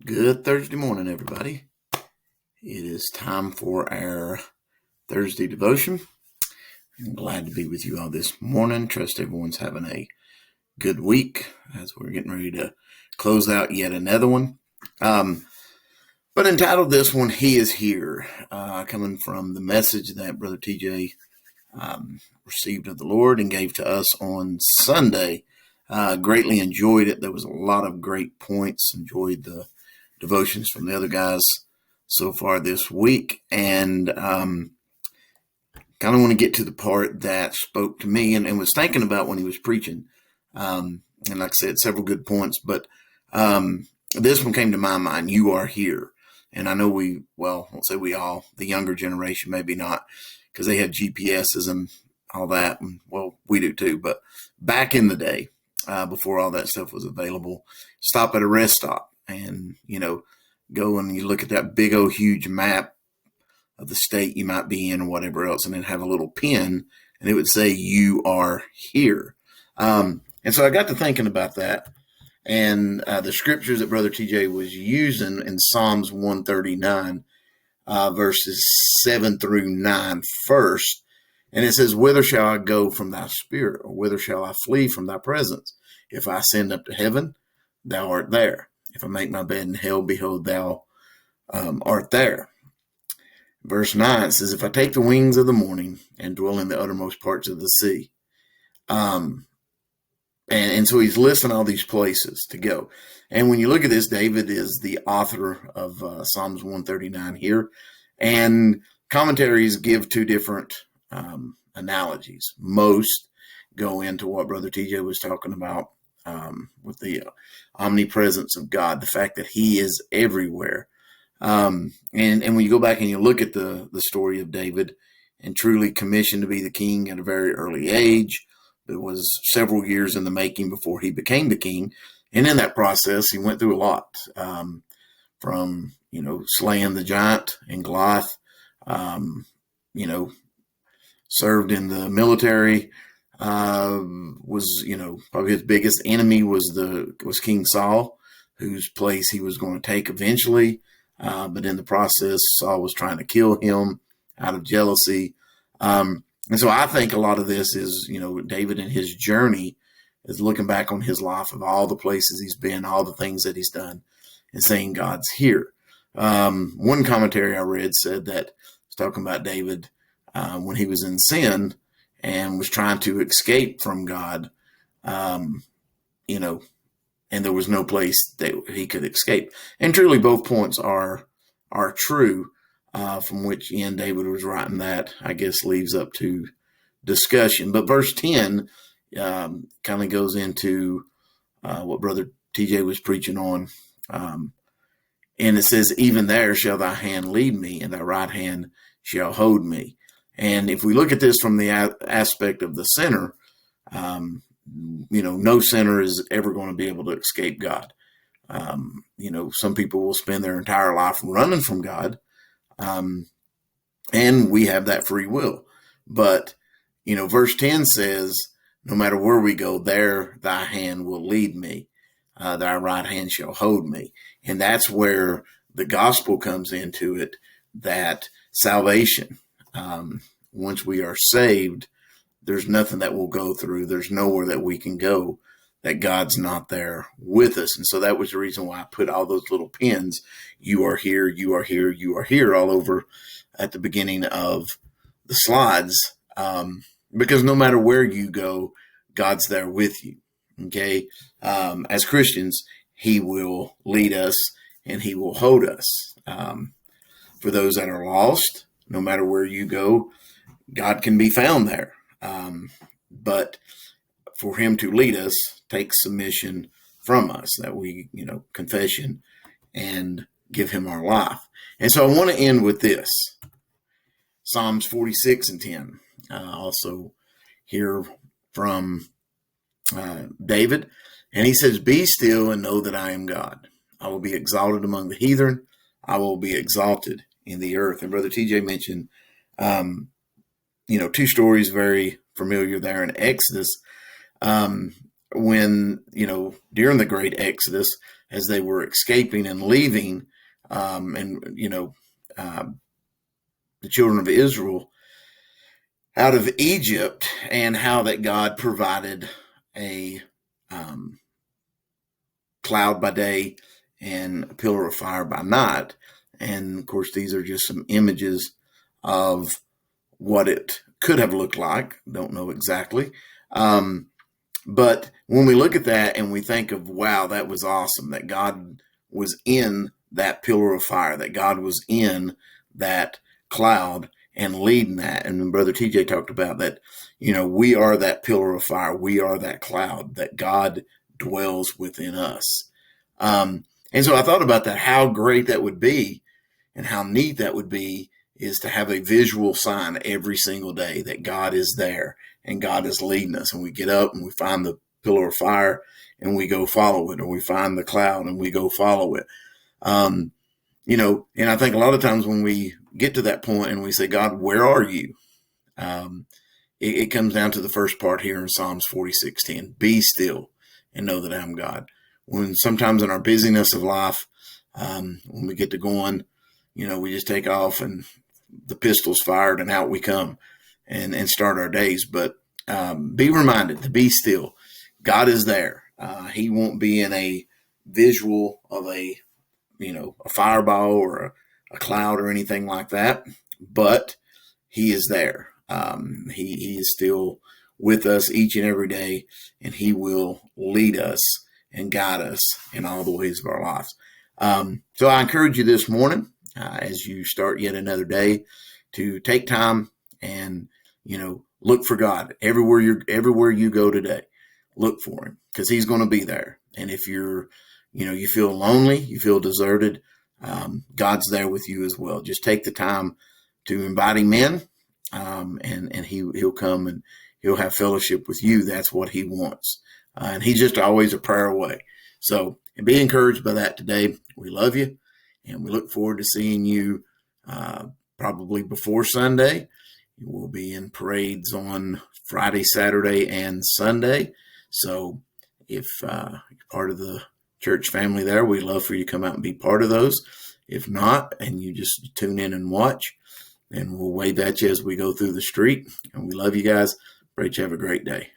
Good Thursday morning, everybody. It is time for our Thursday devotion. I'm glad to be with you all this morning. Trust everyone's having a good week as we're getting ready to close out yet another one. But entitled this one, He is Here, coming from the message that Brother TJ received of the Lord and gave to us on Sunday. Greatly enjoyed it. There was a lot of great points. Enjoyed the devotions from the other guys so far this week, and kind of want to get to the part that spoke to me and was thinking about when he was preaching. And like I said, several good points, but this one came to my mind. You are here. And I know I won't say we all, the younger generation, maybe not, because they have GPSs and all that. And, well, we do too. But back in the day, before all that stuff was available, stop at a rest stop and, go and you look at that big old huge map of the state you might be in or whatever else, and then have a little pin and it would say, you are here. And so I got to thinking about that. And the scriptures that Brother TJ was using in Psalms 139, verses 7 through 9 first. And it says, whither shall I go from thy spirit, or whither shall I flee from thy presence? If I ascend up to heaven, thou art there. If I make my bed in hell, behold, thou art there. Verse 9 says, if I take the wings of the morning and dwell in the uttermost parts of the sea. And so he's listing all these places to go. And when you look at this, David is the author of Psalms 139 here. And commentaries give two different analogies. Most go into what Brother TJ was talking about with the omnipresence of God, the fact that he is everywhere. And when you go back and you look at the story of David, and truly commissioned to be the king at a very early age, it was several years in the making before he became the king. And in that process, he went through a lot, from, slaying the giant and Goliath, served in the military, was, probably his biggest enemy was King Saul, whose place he was going to take eventually. But in the process, Saul was trying to kill him out of jealousy. And so I think a lot of this is, David and his journey is looking back on his life of all the places he's been, all the things that he's done, and saying God's here. One commentary I read said that it's talking about David when he was in sin and was trying to escape from God, and there was no place that he could escape. And truly both points are true. From which end David was writing that, I guess, leaves up to discussion. But verse 10 kind of goes into what Brother TJ was preaching on. And it says, even there shall thy hand lead me, and thy right hand shall hold me. And if we look at this from the aspect of the sinner, no sinner is ever going to be able to escape God. Some people will spend their entire life running from God. And we have that free will. But, verse 10 says, no matter where we go, there thy hand will lead me. Thy right hand shall hold me. And that's where the gospel comes into it, that salvation, once we are saved, there's nothing that we'll go through. There's nowhere that we can go that God's not there with us. And so that was the reason why I put all those little pins. You are here, you are here, you are here all over at the beginning of the slides. Because no matter where you go, God's there with you. Okay. As Christians, he will lead us and he will hold us. For those that are lost, no matter where you go, God can be found there. But for him to lead us takes submission from us, that we, confession and give him our life. And so I want to end with this. Psalms 46 and 10. Also hear from David. And he says, be still and know that I am God. I will be exalted among the heathen. I will be exalted in the earth. And Brother TJ mentioned, two stories very familiar there in Exodus. When, during the great Exodus, as they were escaping and leaving, the children of Israel out of Egypt, and how that God provided a cloud by day and a pillar of fire by night. And of course, these are just some images of what it could have looked like. Don't know exactly. But when we look at that and we think of, wow, that was awesome, that God was in that pillar of fire, that God was in that cloud and leading that. And when Brother TJ talked about that, we are that pillar of fire. We are that cloud, that God dwells within us. And so I thought about that, how great that would be and how neat that would be, is to have a visual sign every single day that God is there and God is leading us. And we get up and we find the pillar of fire and we go follow it, or we find the cloud and we go follow it. And I think a lot of times when we get to that point and we say, God, where are you? It comes down to the first part here in Psalms 46:10, be still and know that I am God. When sometimes in our busyness of life, when we get to going, we just take off and the pistol's fired and out we come and start our days. But be reminded to be still. God is there. He won't be in a visual of a fireball or a cloud or anything like that, but he is there. He is still with us each and every day, and he will lead us and guide us in all the ways of our lives. So I encourage you this morning, as you start yet another day, to take time and, look for God everywhere you go today. Look for him, because he's going to be there. And if you feel lonely, you feel deserted, God's there with you as well. Just take the time to invite him in, and he'll come and he'll have fellowship with you. That's what he wants. And he's just always a prayer away. So be encouraged by that today. We love you, and we look forward to seeing you probably before Sunday. We'll be in parades on Friday, Saturday, and Sunday. So if you're part of the church family there, we'd love for you to come out and be part of those. If not, and you just tune in and watch, then we'll wave at you as we go through the street. And we love you guys. Pray that you have a great day.